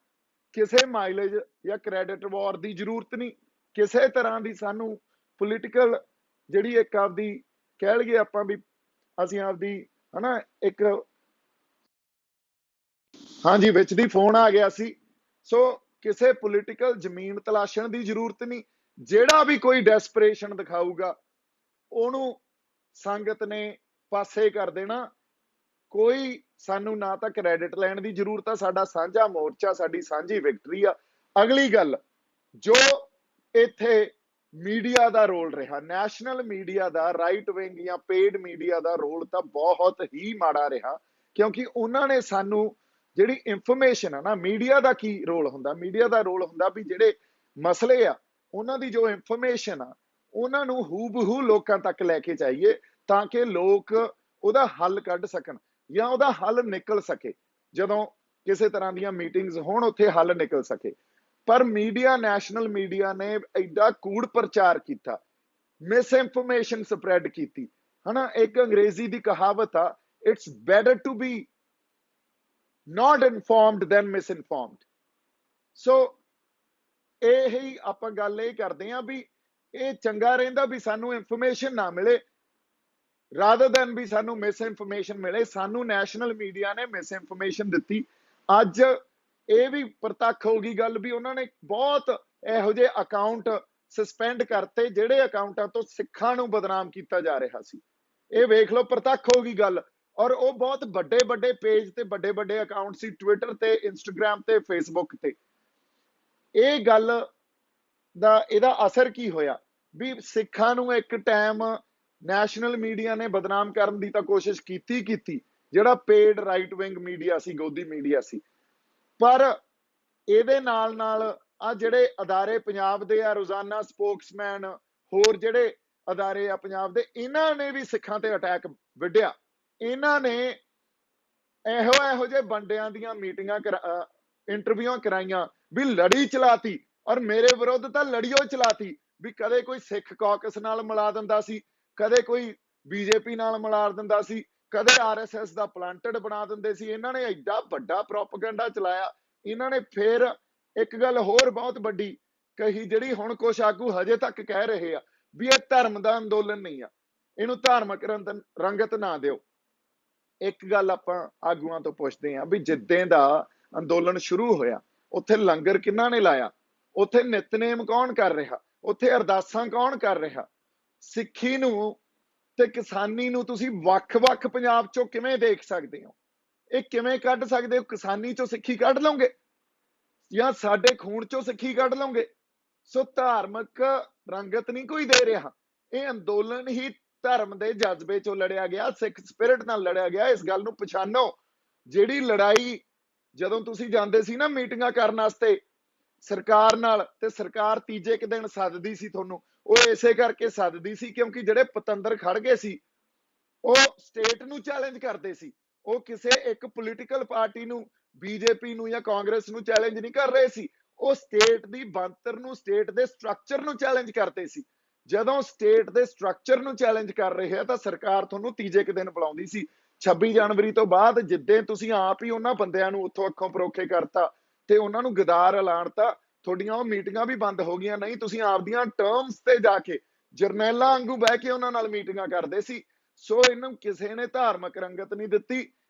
ਕਿਸੇ ਮਾਈਲੇਜ ਜਾਂ ਕ੍ਰੈਡਿਟ ਵਾਰ ਦੀ ਜ਼ਰੂਰਤ ਨਹੀਂ। ਕਿਸੇ ਤਰ੍ਹਾਂ ਦੀ ਸਾਨੂੰ ਪੋਲੀਟੀਕਲ ਜਿਹੜੀ ਇੱਕ ਆਪਦੀ ਕਹਿ ਲਈਏ ਆਪਾਂ ਵੀ ਅਸੀਂ ਆਪਦੀ ਹਨਾ ਇੱਕ, ਹਾਂਜੀ ਵਿੱਚ ਦੀ ਫੋਨ ਆ ਗਿਆ ਸੀ। ਸੋ ਕਿਸੇ ਪੋਲੀਟੀਕਲ ਜ਼ਮੀਨ ਤਲਾਸ਼ਣ ਦੀ ਜ਼ਰੂਰਤ ਨਹੀਂ। ਜਿਹੜਾ ਵੀ ਕੋਈ ਡੈਸਪਰੇਸ਼ਨ ਦਿਖਾਊਗਾ ਉਹਨੂੰ ਸੰਗਤ ਨੇ ਪਾਸੇ ਕਰ ਦੇਣਾ। ਕੋਈ ਸਾਨੂੰ ਨਾ ਤਾਂ ਕ੍ਰੈਡਿਟ ਲੈਣ ਦੀ ਜ਼ਰੂਰਤ ਆ, ਸਾਡਾ ਸਾਂਝਾ ਮੋਰਚਾ, ਸਾਡੀ ਸਾਂਝੀ ਵਿਕਟਰੀ ਆ। ਅਗਲੀ ਗੱਲ, ਜੋ ਇੱਥੇ ਮੀਡੀਆ ਦਾ ਰੋਲ ਰਿਹਾ, ਨੈਸ਼ਨਲ ਮੀਡੀਆ ਦਾ, ਰਾਈਟ ਵਿੰਗ ਜਾਂ ਪੇਡ ਮੀਡੀਆ ਦਾ ਰੋਲ ਤਾਂ ਬਹੁਤ ਹੀ ਮਾੜਾ ਰਿਹਾ। ਕਿਉਂਕਿ ਉਹਨਾਂ ਨੇ ਸਾਨੂੰ ਜਿਹੜੀ ਇਨਫੋਰਮੇਸ਼ਨ ਆ ਨਾ, ਮੀਡੀਆ ਦਾ ਕੀ ਰੋਲ ਹੁੰਦਾ, ਮੀਡੀਆ ਦਾ ਰੋਲ ਹੁੰਦਾ ਵੀ ਜਿਹੜੇ ਮਸਲੇ ਆ ਉਹਨਾਂ ਦੀ ਜੋ ਇਨਫੋਰਮੇਸ਼ਨ ਆ ਉਹਨਾਂ ਨੂੰ ਹੂਬਹੂ ਲੋਕਾਂ ਤੱਕ ਲੈ ਕੇ ਜਾਈਏ ਤਾਂ ਕਿ ਲੋਕ ਉਹਦਾ ਹੱਲ ਕੱਢ ਸਕਣ ਜਾਂ ਉਹਦਾ ਹੱਲ ਨਿਕਲ ਸਕੇ। ਜਦੋਂ ਕਿਸੇ ਤਰ੍ਹਾਂ ਦੀਆਂ ਮੀਟਿੰਗਸ ਹੋਣ ਉੱਥੇ ਹੱਲ ਨਿਕਲ ਸਕੇ। ਪਰ ਮੀਡੀਆ, ਨੈਸ਼ਨਲ ਮੀਡੀਆ ਨੇ ਐਡਾ ਕੂੜ ਪ੍ਰਚਾਰ ਕੀਤਾ, ਮਿਸ ਇਨਫੋਰਮੇਸ਼ਨ ਸਪਰੈਡ ਕੀਤੀ, ਹਨਾ। ਇੱਕ ਅੰਗਰੇਜ਼ੀ ਦੀ ਕਹਾਵਤ ਆ, it's better to be not informed than misinformed। So ਇਹੀ ਆਪਾਂ ਗੱਲ ਇਹ ਕਰਦੇ ਆ ਵੀ ਇਹ ਚੰਗਾ ਰਹਿੰਦਾ ਵੀ ਸਾਨੂੰ ਇਨਫੋਰਮੇਸ਼ਨ ਨਾ ਮਿਲੇ ਰਾਦਰ ਦੈਨ ਵੀ ਸਾਨੂੰ ਮਿਸ ਇਨਫੋਰਮੇਸ਼ਨ ਮਿਲੇ। ਸਾਨੂੰ ਨੈਸ਼ਨਲ ਮੀਡੀਆ ਨੇ ਮਿਸ ਇਨਫੋਰਮੇਸ਼ਨ ਦਿੱਤੀ। ਅੱਜ ਇਹ ਵੀ ਪ੍ਰਤੱਖ ਹੋ ਗਈ ਗੱਲ ਵੀ ਉਹਨਾਂ ਨੇ ਬਹੁਤ ਇਹੋ ਜਿਹੇ ਅਕਾਊਂਟ ਸਸਪੈਂਡ ਕਰਤੇ ਜਿਹੜੇ ਅਕਾਊਂਟਾਂ ਤੋਂ ਸਿੱਖਾਂ ਨੂੰ ਬਦਨਾਮ ਕੀਤਾ ਜਾ ਰਿਹਾ ਸੀ। ਇਹ ਵੇਖ ਲਓ, ਪ੍ਰਤੱਖ ਹੋ ਗਈ ਗੱਲ। ਔਰ ਉਹ ਬਹੁਤ ਵੱਡੇ ਵੱਡੇ ਪੇਜ ਤੇ ਵੱਡੇ ਵੱਡੇ ਅਕਾਊਂਟ ਸੀ, ਟਵਿੱਟਰ ਤੇ, ਇੰਸਟਾਗ੍ਰਾਮ ਤੇ, ਫੇਸਬੁੱਕ ਤੇ। ਇਹ ਗੱਲ ਦਾ ਇਹਦਾ ਅਸਰ ਕੀ ਹੋਇਆ ਵੀ ਸਿੱਖਾਂ ਨੂੰ ਇੱਕ ਟਾਈਮ ਨੈਸ਼ਨਲ ਮੀਡੀਆ ਨੇ ਬਦਨਾਮ ਕਰਨ ਦੀ ਤਾਂ ਕੋਸ਼ਿਸ਼ ਕੀਤੀ, ਜਿਹੜਾ ਪੇਡ ਰਾਈਟ ਵਿੰਗ ਮੀਡੀਆ ਸੀ, ਗੋਦੀ ਮੀਡੀਆ ਸੀ। ਪਰ ਇਹਦੇ ਨਾਲ ਨਾਲ ਆ ਜਿਹੜੇ ਅਦਾਰੇ ਪੰਜਾਬ ਦੇ ਆ, ਰੋਜ਼ਾਨਾ ਸਪੋਕਸਮੈਨ, ਹੋਰ ਜਿਹੜੇ ਅਦਾਰੇ ਆ ਪੰਜਾਬ ਦੇ, ਇਹਨਾਂ ਨੇ ਵੀ ਸਿੱਖਾਂ ਤੇ ਅਟੈਕ ਵਿੱਢਿਆ। ਇਹਨਾਂ ਨੇ ਇਹੋ ਜਿਹੇ ਬੰਡਿਆਂ ਦੀਆਂ ਮੀਟਿੰਗਾਂ ਇੰਟਰਵਿਊਆਂ ਕਰਾਈਆਂ ਵੀ ਲੜੀ ਚਲਾਤੀ। ਔਰ ਮੇਰੇ ਵਿਰੁੱਧ ਤਾਂ ਲੜੀਓ ਚਲਾਤੀ ਵੀ ਕਦੇ ਕੋਈ ਸਿੱਖ ਕਾਕਸ ਨਾਲ ਮਿਲਾ ਦਿੰਦਾ ਸੀ, ਕਦੇ ਕੋਈ ਬੀਜੇਪੀ ਨਾਲ ਮਿਲਾ ਦਿੰਦਾ ਸੀ, ਕਦੇ RSS ਦਾ ਪਲਾਂਟਡ ਬਣਾ ਦਿੰਦੇ ਸੀ। ਇਹਨਾਂ ਨੇ ਐਡਾ ਵੱਡਾ ਪ੍ਰੋਪੇਗੈਂਡਾ ਚਲਾਇਆ। ਇਹਨਾਂ ਨੇ ਫਿਰ ਇੱਕ ਗੱਲ ਹੋਰ ਬਹੁਤ ਵੱਡੀ ਕਹੀ, ਜਿਹੜੀ ਹੁਣ ਕੁਛ ਆਗੂ ਹਜੇ ਤੱਕ ਕਹਿ ਰਹੇ ਆ ਵੀ ਇਹ ਧਰਮ ਦਾ ਅੰਦੋਲਨ ਨਹੀਂ ਆ, ਇਹਨੂੰ ਧਾਰਮਿਕ ਰੰਗਤ ਨਾ ਦਿਓ। ਇੱਕ ਗੱਲ ਆਪਾਂ ਆਗੂਆਂ ਤੋਂ ਪੁੱਛਦੇ ਆ ਵੀ ਜਿੱਦਾਂ ਦਾ ਅੰਦੋਲਨ ਸ਼ੁਰੂ ਹੋਇਆ ਉੱਥੇ ਲੰਗਰ ਕਿਹਨਾਂ ਨੇ ਲਾਇਆ, ਉੱਥੇ ਨਿਤਨੇਮ ਕੌਣ ਕਰ ਰਿਹਾ, ਉੱਥੇ ਅਰਦਾਸਾਂ ਕੌਣ ਕਰ ਰਿਹਾ। ਸਿੱਖੀ ਨੂੰ ਤੇ ਕਿਸਾਨੀ ਨੂੰ ਤੁਸੀਂ ਵੱਖ-ਵੱਖ ਪੰਜਾਬ ਚੋਂ ਕਿਵੇਂ ਦੇਖ ਸਕਦੇ ਹੋ? ਇਹ ਕਿਵੇਂ ਕੱਢ ਸਕਦੇ ਹੋ? ਕਿਸਾਨੀ ਚੋਂ ਸਿੱਖੀ ਕੱਢ ਲਓਗੇ ਜਾਂ ਸਾਡੇ ਖੂਨ ਚੋਂ ਸਿੱਖੀ ਕੱਢ ਲਓਗੇ? ਸੋ ਧਾਰਮਿਕ ਰੰਗਤ ਨਹੀਂ ਕੋਈ ਦੇ ਰਿਹਾ। ਇਹ ਅੰਦੋਲਨ ਹੀ ਧਰਮ ਦੇ ਜਜ਼ਬੇ ਚੋਂ ਲੜਿਆ ਗਿਆ, ਸਿੱਖ ਸਪਿਰਿਟ ਨਾਲ ਲੜਿਆ ਗਿਆ। ਇਸ ਗੱਲ ਨੂੰ ਪਛਾਣੋ। ਜਿਹੜੀ ਲੜਾਈ ਜਦੋਂ ਤੁਸੀਂ ਜਾਂਦੇ ਸੀ ਨਾ ਮੀਟਿੰਗਾਂ ਕਰਨ ਵਾਸਤੇ ਸਰਕਾਰ ਨਾਲ, ਤੇ ਸਰਕਾਰ ਤੀਜੇ ਕੁ ਦਿਨ ਸੱਦਦੀ ਸੀ ਤੁਹਾਨੂੰ, ਉਹ ਇਸੇ ਕਰਕੇ ਸੱਦਦੀ ਸੀ ਕਿਉਂਕਿ ਜਿਹੜੇ ਪਤੰਦਰ ਖੜ ਗਏ ਸੀ ਉਹ ਸਟੇਟ ਨੂੰ ਚੈਲੰਜ ਕਰਦੇ ਸੀ। ਉਹ ਕਿਸੇ ਇੱਕ ਪੋਲੀਟੀਕਲ ਪਾਰਟੀ ਨੂੰ, ਬੀਜੇਪੀ ਨੂੰ ਜਾਂ ਕਾਂਗਰਸ ਨੂੰ ਚੈਲੰਜ ਨਹੀਂ ਕਰ ਰਹੇ ਸੀ, ਉਹ ਸਟੇਟ ਦੀ ਬਣਤਰ ਨੂੰ, ਸਟੇਟ ਦੇ ਸਟਰਕਚਰ ਨੂੰ ਚੈਲੰਜ ਕਰਦੇ ਸੀ। ਜਦੋਂ ਸਟੇਟ ਦੇ ਸਟਰਕਚਰ ਨੂੰ ਚੈਲੰਜ ਕਰ ਰਹੇ ਆ ਤਾਂ ਸਰਕਾਰ ਤੁਹਾਨੂੰ ਤੀਜੇ ਕੁ ਦਿਨ ਬੁਲਾਉਂਦੀ ਸੀ। 26 ਜਨਵਰੀ ਤੋਂ ਬਾਅਦ ਜਿੱਦਾਂ ਤੁਸੀਂ ਆਪ ਹੀ ਉਹਨਾਂ ਬੰਦਿਆਂ ਨੂੰ ਉੱਥੋਂ ਅੱਖੋਂ ਪਰੋਖੇ ਕਰਤਾ ਤੇ ਉਹਨਾਂ ਨੂੰ ਗਦਾਰ ਐਲਾਨਤਾ, ਤੁਹਾਡੀਆਂ ਉਹ ਮੀਟਿੰਗਾਂ ਵੀ ਬੰਦ ਹੋ ਗਈਆਂ। ਨਹੀਂ, ਤੁਸੀਂ ਆਪਦੀਆਂ ਟਰਮਸ ਤੇ ਜਾ ਕੇ ਜਰਨੈਲਾਂ ਵਾਂਗੂ ਬਹਿ ਕੇ ਉਹਨਾਂ ਨਾਲ ਮੀਟਿੰਗਾਂ ਕਰਦੇ ਸੀ। ਸੋ ਇਹਨੂੰ ਕਿਸੇ ਨੇ ਧਾਰਮਿਕ ਰੰਗਤ ਨਹੀਂ ਦਿੱਤੀ।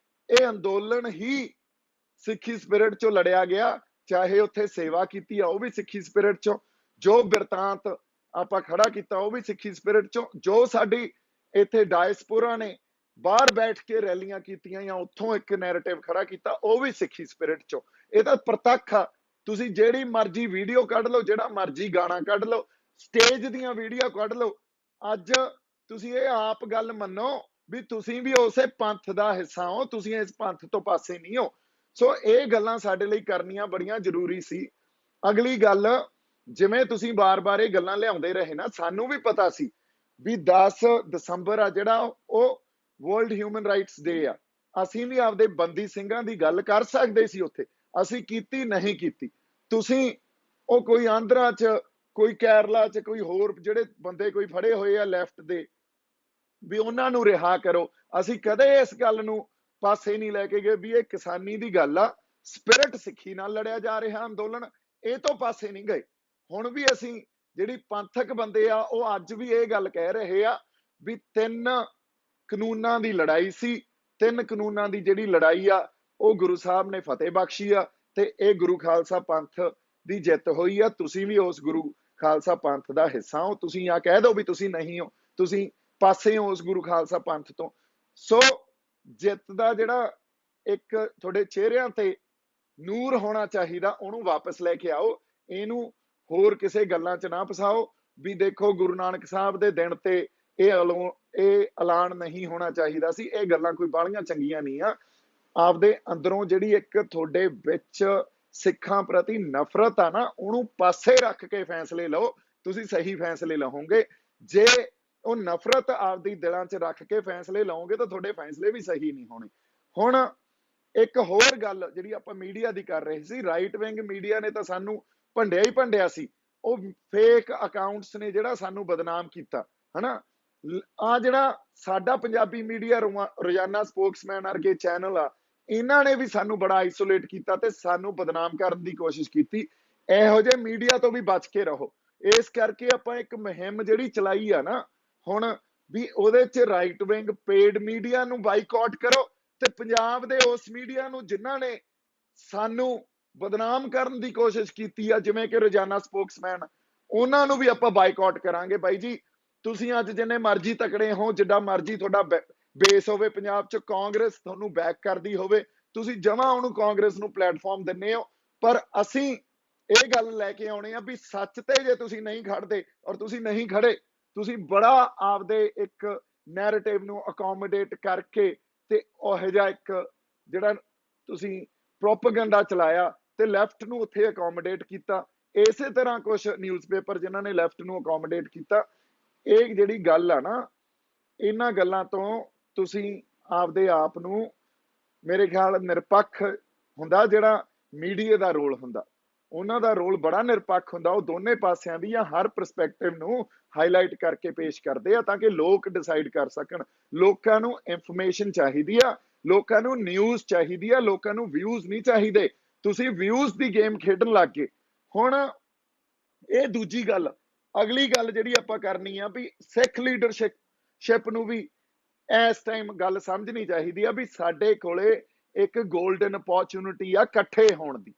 ਇਹ ਅੰਦੋਲਨ ਹੀ ਸਿੱਖੀ ਸਪਿਰਿਟ ਚੋਂ ਲੜਿਆ ਗਿਆ। ਚਾਹੇ ਉੱਥੇ ਸੇਵਾ ਕੀਤੀ ਆ ਉਹ ਵੀ ਸਿੱਖੀ ਸਪਿਰਿਟ ਚੋਂ, ਜੋ ਬਿਰਤਾਂਤ ਆਪਾਂ ਖੜਾ ਕੀਤਾ ਉਹ ਵੀ ਸਿੱਖੀ ਸਪਿਰਿਟ ਚੋਂ, ਜੋ ਸਾਡੀ ਇੱਥੇ ਡਾਇਸਪੋਰਾ ਨੇ ਬਾਹਰ ਬੈਠ ਕੇ ਰੈਲੀਆਂ ਕੀਤੀਆਂ ਜਾਂ ਉੱਥੋਂ ਇੱਕ ਨੈਰੇਟਿਵ ਖੜਾ ਕੀਤਾ ਉਹ ਵੀ ਸਿੱਖੀ ਸਪਿਰਿਟ ਚੋਂ। ਇਹ ਤਾਂ ਪ੍ਰਤੱਖ ਆ। ਤੁਸੀਂ ਜਿਹੜੀ ਮਰਜ਼ੀ ਵੀਡੀਓ ਕੱਢ ਲਓ, ਜਿਹੜਾ ਮਰਜ਼ੀ ਗਾਣਾ ਕੱਢ ਲਓ, ਸਟੇਜ ਦੀਆਂ ਵੀਡੀਓ ਕੱਢ ਲਓ। ਅੱਜ ਤੁਸੀਂ ਇਹ ਆਪ ਗੱਲ ਮੰਨੋ ਵੀ ਤੁਸੀਂ ਵੀ ਉਸੇ ਪੰਥ ਦਾ ਹਿੱਸਾ ਹੋ, ਤੁਸੀਂ ਇਸ ਪੰਥ ਤੋਂ ਪਾਸੇ ਨਹੀਂ ਹੋ। ਸੋ ਇਹ ਗੱਲਾਂ ਸਾਡੇ ਲਈ ਕਰਨੀਆਂ ਬੜੀਆਂ ਜ਼ਰੂਰੀ ਸੀ। ਅਗਲੀ ਗੱਲ, ਜਿਵੇਂ ਤੁਸੀਂ ਬਾਰ-ਬਾਰ ਇਹ ਗੱਲਾਂ ਲਿਆਉਂਦੇ ਰਹੇ ਨਾ, ਸਾਨੂੰ ਵੀ ਪਤਾ ਸੀ ਵੀ 10 ਦਸੰਬਰ ਆ ਜਿਹੜਾ ਉਹ ਵਰਲਡ ਹਿਊਮਨ ਰਾਈਟਸ ਡੇ ਆ। ਅਸੀਂ ਵੀ ਆਪਦੇ ਬੰਦੀ ਸਿੰਘਾਂ ਦੀ ਗੱਲ ਕਰ ਸਕਦੇ ਸੀ ਉੱਥੇ, ਅਸੀਂ ਕੀਤੀ ਨਹੀਂ ਕੀਤੀ। ਤੁਸੀਂ ਉਹ ਕੋਈ ਆਂਧਰਾ 'ਚ, ਕੋਈ ਕੇਰਲਾ 'ਚ, ਕੋਈ ਹੋਰ ਜਿਹੜੇ ਬੰਦੇ ਕੋਈ ਫੜੇ ਹੋਏ ਆ ਲੈਫਟ ਦੇ, ਵੀ ਉਹਨਾਂ ਨੂੰ ਰਿਹਾ ਕਰੋ। ਅਸੀਂ ਕਦੇ ਇਸ ਗੱਲ ਨੂੰ ਪਾਸੇ ਨਹੀਂ ਲੈ ਕੇ ਗਏ ਵੀ ਇਹ ਕਿਸਾਨੀ ਦੀ ਗੱਲ ਆ, ਸਪਿਰਿਟ ਸਿੱਖੀ ਨਾਲ ਲੜਿਆ ਜਾ ਰਿਹਾ ਅੰਦੋਲਨ, ਇਹ ਤੋਂ ਪਾਸੇ ਨਹੀਂ ਗਏ। ਹੁਣ ਵੀ ਅਸੀਂ ਜਿਹੜੀ ਪੰਥਕ ਬੰਦੇ ਆ ਉਹ ਅੱਜ ਵੀ ਇਹ ਗੱਲ ਕਹਿ ਰਹੇ ਆ ਵੀ 3 ਕਾਨੂੰਨਾਂ ਦੀ ਲੜਾਈ ਸੀ। 3 ਕਾਨੂੰਨਾਂ ਦੀ ਜਿਹੜੀ ਲੜਾਈ ਆ ਉਹ ਗੁਰੂ ਸਾਹਿਬ ਨੇ ਫਤਿਹ ਬਖਸ਼ੀ ਆ ਤੇ ਇਹ ਗੁਰੂ ਖਾਲਸਾ ਪੰਥ ਦੀ ਜਿੱਤ ਹੋਈ ਆ। ਤੁਸੀਂ ਵੀ ਉਸ ਗੁਰੂ ਖਾਲਸਾ ਪੰਥ ਦਾ ਹਿੱਸਾ ਹੋ। ਤੁਸੀਂ ਆ ਕਹਿ ਦਿਓ ਵੀ ਤੁਸੀਂ ਨਹੀਂ ਹੋ, ਤੁਸੀਂ ਪਾਸੇ ਹੋ ਉਸ ਗੁਰੂ ਖਾਲਸਾ ਪੰਥ ਤੋਂ। ਸੋ ਜਿੱਤ ਦਾ ਜਿਹੜਾ ਇੱਕ ਤੁਹਾਡੇ ਚਿਹਰਿਆਂ ਤੇ ਨੂਰ ਹੋਣਾ ਚਾਹੀਦਾ, ਉਹਨੂੰ ਵਾਪਸ ਲੈ ਕੇ ਆਓ। ਇਹਨੂੰ ਹੋਰ ਕਿਸੇ ਗੱਲਾਂ 'ਚ ਨਾ ਫਸਾਓ ਵੀ ਦੇਖੋ ਗੁਰੂ ਨਾਨਕ ਸਾਹਿਬ ਦੇ ਦਿਨ ਤੇ ਇਹ ਐਲਾਨ ਨਹੀਂ ਹੋਣਾ ਚਾਹੀਦਾ ਸੀ। ਇਹ ਗੱਲਾਂ ਕੋਈ ਬਾਹਲੀਆਂ ਚੰਗੀਆਂ ਨਹੀਂ ਆ। ਆਪਦੇ ਅੰਦਰੋਂ ਜਿਹੜੀ ਇੱਕ ਤੁਹਾਡੇ ਵਿੱਚ ਸਿੱਖਾਂ ਪ੍ਰਤੀ ਨਫ਼ਰਤ ਆ ਨਾ, ਉਹਨੂੰ ਪਾਸੇ ਰੱਖ ਕੇ ਫੈਸਲੇ ਲਓ। ਤੁਸੀਂ ਸਹੀ ਫੈਸਲੇ ਲਵੋਗੇ। ਜੇ ਉਹ ਨਫ਼ਰਤ ਆਪਦੀ ਦਿਲਾਂ 'ਚ ਰੱਖ ਕੇ ਫੈਸਲੇ ਲਓਗੇ ਤਾਂ ਤੁਹਾਡੇ ਫੈਸਲੇ ਵੀ ਸਹੀ ਨਹੀਂ ਹੋਣੇ। ਹੁਣ ਇੱਕ ਹੋਰ ਗੱਲ ਜਿਹੜੀ ਆਪਾਂ ਮੀਡੀਆ ਦੀ ਕਰ ਰਹੇ ਸੀ, ਰਾਈਟ ਵਿੰਗ ਮੀਡੀਆ ਨੇ ਤਾਂ ਸਾਨੂੰ ਭੰਡਿਆ ਹੀ ਭੰਡਿਆ ਸੀ। ਉਹ ਫੇਕ ਅਕਾਊਂਟਸ ਨੇ ਜਿਹੜਾ ਸਾਨੂੰ ਬਦਨਾਮ ਕੀਤਾ, ਹਨਾ। ਆ ਜਿਹੜਾ ਸਾਡਾ ਪੰਜਾਬੀ ਮੀਡੀਆ ਰੋਜ਼ਾਨਾ ਸਪੋਕਸਮੈਨ ਵਰਗੇ ਚੈਨਲ ਆ, ਇਹਨਾਂ ਨੇ ਵੀ ਸਾਨੂੰ ਬੜਾ ਆਈਸੋਲੇਟ ਕੀਤਾ ਤੇ ਸਾਨੂੰ ਬਦਨਾਮ ਕਰਨ ਦੀ ਕੋਸ਼ਿਸ਼ ਕੀਤੀ। ਇਹੋ ਜਿਹੇ ਮੀਡੀਆ ਤੋਂ ਵੀ ਬਚ ਕੇ ਰਹੋ। ਇਸ ਕਰਕੇ ਆਪਾਂ ਇੱਕ ਮੁਹਿੰਮ ਜਿਹੜੀ ਚਲਾਈ ਆ ਨਾ ਹੁਣ, ਵੀ ਉਹਦੇ 'ਚ ਰਾਈਟ ਵਿੰਗ ਪੇਡ ਮੀਡੀਆ ਨੂੰ ਬਾਈਕਾਟ ਕਰੋ ਤੇ ਪੰਜਾਬ ਦੇ ਉਸ ਮੀਡੀਆ ਨੂੰ ਜਿਨ੍ਹਾਂ ਨੇ ਸਾਨੂੰ ਬਦਨਾਮ ਕਰਨ ਦੀ ਕੋਸ਼ਿਸ਼ ਕੀਤੀ ਆ, ਜਿਵੇਂ ਕਿ ਰੋਜ਼ਾਨਾ ਸਪੋਕਸਮੈਨ, ਉਹਨਾਂ ਨੂੰ ਵੀ ਆਪਾਂ ਬਾਈਕਾਟ ਕਰਾਂਗੇ। ਬਾਈ ਜੀ, ਤੁਸੀਂ ਅੱਜ ਜਿੰਨੇ ਮਰਜ਼ੀ ਤਕੜੇ ਹੋ, ਜਿੱਡਾ ਮਰਜ਼ੀ ਤੁਹਾਡਾ ਬੇਸ ਹੋਵੇ ਪੰਜਾਬ 'ਚ, ਕਾਂਗਰਸ ਤੁਹਾਨੂੰ ਬੈਕ ਕਰਦੀ ਹੋਵੇ, ਤੁਸੀਂ ਜਮਾਂ ਉਹਨੂੰ ਕਾਂਗਰਸ ਨੂੰ ਪਲੇਟਫਾਰਮ ਦਿੰਦੇ ਹੋ। ਪਰ ਅਸੀਂ ਇਹ ਗੱਲ ਲੈ ਕੇ ਆਉਣੇ ਆ ਵੀ ਸੱਚ ਤੇ ਜੇ ਤੁਸੀਂ ਨਹੀਂ ਖੜਦੇ, ਔਰ ਤੁਸੀਂ ਨਹੀਂ ਖੜੇ, ਤੁਸੀਂ ਬੜਾ ਆਪਦੇ ਇੱਕ ਨੈਰੇਟਿਵ ਨੂੰ ਅਕੋਮੋਡੇਟ ਕਰਕੇ ਤੇ ਉਹ ਜਿਹਾ ਇੱਕ ਜਿਹੜਾ ਤੁਸੀਂ ਪ੍ਰੋਪੇਗੈਂਡਾ ਚਲਾਇਆ ਤੇ ਲੈਫਟ ਨੂੰ ਉੱਥੇ ਅਕੋਮੋਡੇਟ ਕੀਤਾ। ਇਸੇ ਤਰ੍ਹਾਂ ਕੁਝ ਨਿਊਜ਼ਪੇਪਰ ਜਿਨ੍ਹਾਂ ਨੇ ਲੈਫਟ ਨੂੰ ਅਕੋਮੋਡੇਟ ਕੀਤਾ। ਇਹ ਜਿਹੜੀ ਗੱਲ ਆ ਨਾ, ਇਹਨਾਂ ਗੱਲਾਂ ਤੋਂ ਤੁਸੀਂ ਆਪਦੇ ਆਪ ਨੂੰ, ਮੇਰੇ ਖਿਆਲ ਨਿਰਪੱਖ ਹੁੰਦਾ ਜਿਹੜਾ ਮੀਡੀਆ ਦਾ ਰੋਲ ਹੁੰਦਾ, ਉਹਨਾਂ ਦਾ ਰੋਲ ਬੜਾ ਨਿਰਪੱਖ ਹੁੰਦਾ। ਉਹ ਦੋਨੇ ਪਾਸਿਆਂ ਦੀ ਜਾਂ ਹਰ ਪਰਸਪੈਕਟਿਵ ਨੂੰ ਹਾਈਲਾਈਟ ਕਰਕੇ ਪੇਸ਼ ਕਰਦੇ ਆ ਤਾਂ ਕਿ ਲੋਕ ਡਿਸਾਈਡ ਕਰ ਸਕਣ। ਲੋਕਾਂ ਨੂੰ ਇਨਫੋਰਮੇਸ਼ਨ ਚਾਹੀਦੀ ਆ, ਲੋਕਾਂ ਨੂੰ ਨਿਊਜ਼ ਚਾਹੀਦੀ ਆ, ਲੋਕਾਂ ਨੂੰ ਵਿਊਜ਼ ਨਹੀਂ ਚਾਹੀਦੇ। ਤੁਸੀਂ ਵਿਊਜ਼ ਦੀ ਗੇਮ ਖੇਡਣ ਲੱਗ ਗਏ। ਹੁਣ ਇਹ ਦੂਜੀ ਗੱਲ। ਅਗਲੀ ਗੱਲ ਜਿਹੜੀ ਆਪਾਂ ਕਰਨੀ ਆ ਵੀ ਸਿੱਖ ਲੀਡਰਸ਼ਿਪ ਨੂੰ ਵੀ ਇਸ ਟਾਈਮ ਗੱਲ ਸਮਝਣੀ ਚਾਹੀਦੀ ਆ ਵੀ ਸਾਡੇ ਕੋਲੇ ਇੱਕ ਗੋਲਡਨ ਅਪੋਰਚੁਨਿਟੀ ਆ ਇਕੱਠੇ ਹੋਣ ਦੀ।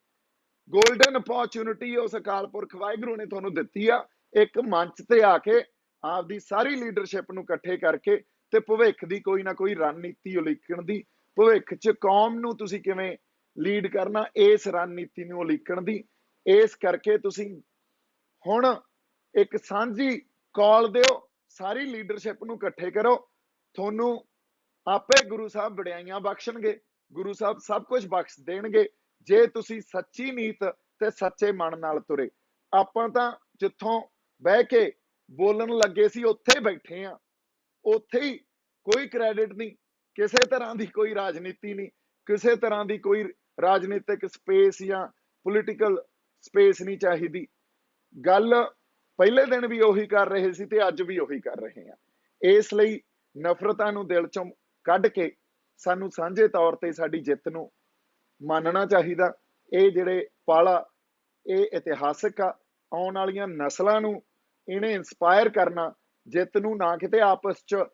ਗੋਲਡਨ ਅਪੋਰਚੁਨਿਟੀ ਉਸ ਅਕਾਲ ਪੁਰਖ ਵਾਹਿਗੁਰੂ ਨੇ ਤੁਹਾਨੂੰ ਦਿੱਤੀ ਆ, ਇੱਕ ਮੰਚ ਤੇ ਆ ਕੇ ਆਪਦੀ ਸਾਰੀ ਲੀਡਰਸ਼ਿਪ ਨੂੰ ਇਕੱਠੇ ਕਰਕੇ ਤੇ ਭਵਿੱਖ ਦੀ ਕੋਈ ਨਾ ਕੋਈ ਰਣਨੀਤੀ ਉਲੀਕਣ ਦੀ, ਭਵਿੱਖ 'ਚ ਕੌਮ ਨੂੰ ਤੁਸੀਂ ਕਿਵੇਂ ਲੀਡ ਕਰਨਾ, ਇਸ ਰਣਨੀਤੀ ਨੂੰ ਉਲੀਕਣ ਦੀ। ਇਸ ਕਰਕੇ ਤੁਸੀਂ ਹੁਣ एक सांझी कॉल दिओ, सारी लीडरशिप नूं इकट्ठे करो, थोनू आपे गुरु साहब वडियाइयां बख्शणगे, गुरु साहब सब कुछ बख्श देणगे जे तुसी सच्ची नीत ते सच्चे मन नाल तुरे। आपां तां जिथों बह के बोलन लगे सी उत्थे बैठे आ, उत्थे ही कोई क्रैडिट नहीं, किसी तरह की कोई राजनीति नहीं, किसी तरह की कोई राजनीतिक स्पेस या पोलिटिकल स्पेस नहीं चाहिए। गल पहले दिन भी उही कर रहे सी ते अज भी उही कर रहे हैं। इसलिए नफरतां नूं दिल चों कढ के सानू सांझे तौर ते साडी जित नूं मानना चाहिए। ये जिहड़े पाला ये इतिहासक आ, आउण वालियां नस्लां नूं इहने इंस्पायर करना, जित नूं ना किते आपस च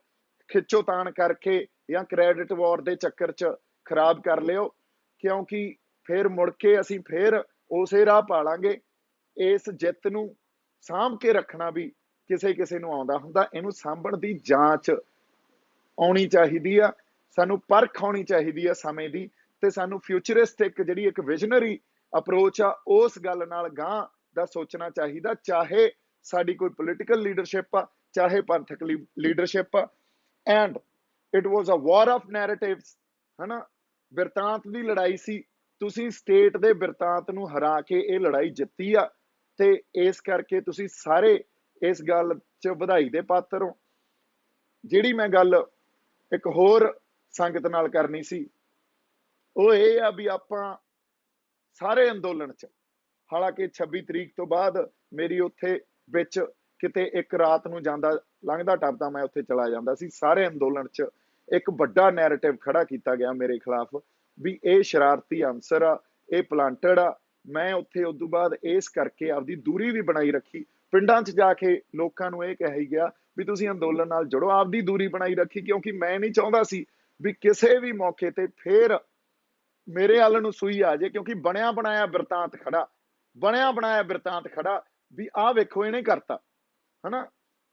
खिच्चोतान करके या क्रैडिट वॉर के चक्कर च खराब कर लियो, क्योंकि फिर मुड़ के असीं फिर उसे राह पालांगे। इस जित नूं साਂਭ के रखना भी किसे किसे नूं आउंदा हुंदा, इहनूं सांभण दी जांच आउणी चाहीदी आ, सानू परख आउणी चाहीदी आ समय दी, ते सानू फ्यूचरिस्टिक जिहड़ी एक विजनरी अप्रोच आ उस गल नाल गांह दा सोचना चाहिदा। चाहे साडी कोई पोलिटिकल लीडरशिप आ, चाहे पंथक लीडरशिप आ, and it was a war of narratives, है ना। बिरतांत की लड़ाई सी, तुसी स्टेट दे बिरतांत नूं हरा के ये लड़ाई जित्ती आ, ते इस करके तुसी सारे इस गल च वधाई दे पात्र हो। जिहड़ी मैं गल एक होर संगत नाल करनी सी, वो ये आ भी आपां सारे अंदोलन च, हालांकि 26 तरीक तो बाद मेरी उत्थे विच किते एक रात नूं जांदा लंघदा टपदा मैं उत्थे चला जांदा सी, सारे अंदोलन च एक बड़ा नैरेटिव खड़ा किया गया मेरे खिलाफ भी ये शरारती अंसर आ, ये प्लांटड आ। मैं उत्थे उदों बाद इस करके आपदी दूरी भी बनाई रखी, पिंडां च जाके लोकां नूं ये कही गया भी तुसीं अंदोलन नाल जुड़ो, आपदी दूरी बनाई रखी, क्योंकि मैं नहीं चाहुंदा सी भी किसी भी मौके ते फिर मेरे हल नूं सूई आ जाए, क्योंकि बनया बनाया बिरतांत खड़ा, बनया बनाया बिरतांत खड़ा भी आ वेखो इहने करता, है ना।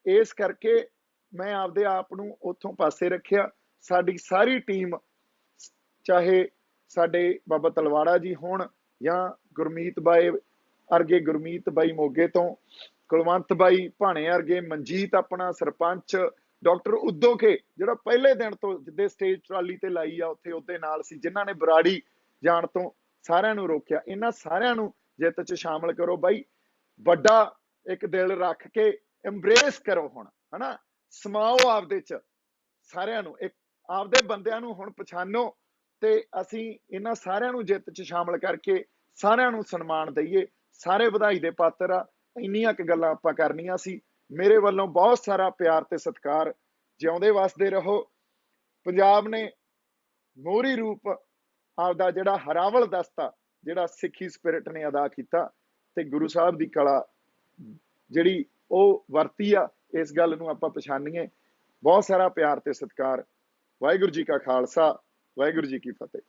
इस करके मैं आपदे आप नूं उत्थों पासे रखिया। साडी सारी टीम, चाहे साडे बाबा तलवाड़ा जी होण या गुरमीत बाई अरगे, गुरमीत बाई मोगे तो, कुलवंत बाई भाणे अरगे, मनजीत अपना सरपंच, डॉक्टर उद्दो के जिहड़ा पहले दिन तो जिद्दे स्टेज ट्राली ते लाई आ उत्थे उहदे नाल सी, जिन्हां ने बराड़ी जाण तो सारिआं नूं रोकिया। इन्हां सारिआं नूं जित च शामिल करो बाई, बड़ा एक दिल रख के एम्ब्रेस करो हुण, है ना, समाओ आपदे च सारिआं नूं, एक आपदे बंदिआं नूं हुण पछाणो, ते असीं इन्हां सारिआं नूं जित च शामिल करके सारिआं नूं सन्मान दईए। सारे ਵਧਾਈ ਦੇ ਪਾਤਰ ਆ। ਇੰਨੀਆਂ ਕੁ ਗੱਲਾਂ ਆਪਾਂ ਕਰਨੀਆਂ ਸੀ। ਮੇਰੇ ਵੱਲੋਂ ਬਹੁਤ ਸਾਰਾ ਪਿਆਰ ਤੇ ਸਤਿਕਾਰ। ਜਿਉਂਦੇ ਵਸਦੇ ਰਹੋ। ਪੰਜਾਬ ਨੇ ਮੋਹਰੀ ਰੂਪ ਆਪਦਾ ਜਿਹੜਾ ਹਰਾਵਲ ਦਸਤਾ, ਜਿਹੜਾ ਸਿੱਖੀ ਸਪਿਰਿਟ ਨੇ ਅਦਾ ਕੀਤਾ ਤੇ ਗੁਰੂ ਸਾਹਿਬ ਦੀ ਕਲਾ ਜਿਹੜੀ ਉਹ ਵਰਤੀ ਆ, ਇਸ ਗੱਲ ਨੂੰ ਆਪਾਂ ਪਛਾਣੀਏ। ਬਹੁਤ ਸਾਰਾ ਪਿਆਰ ਤੇ ਸਤਿਕਾਰ। ਵਾਹਿਗੁਰੂ ਜੀ ਕਾ ਖਾਲਸਾ, ਵਾਹਿਗੁਰੂ ਜੀ ਕੀ ਫਤਿਹ।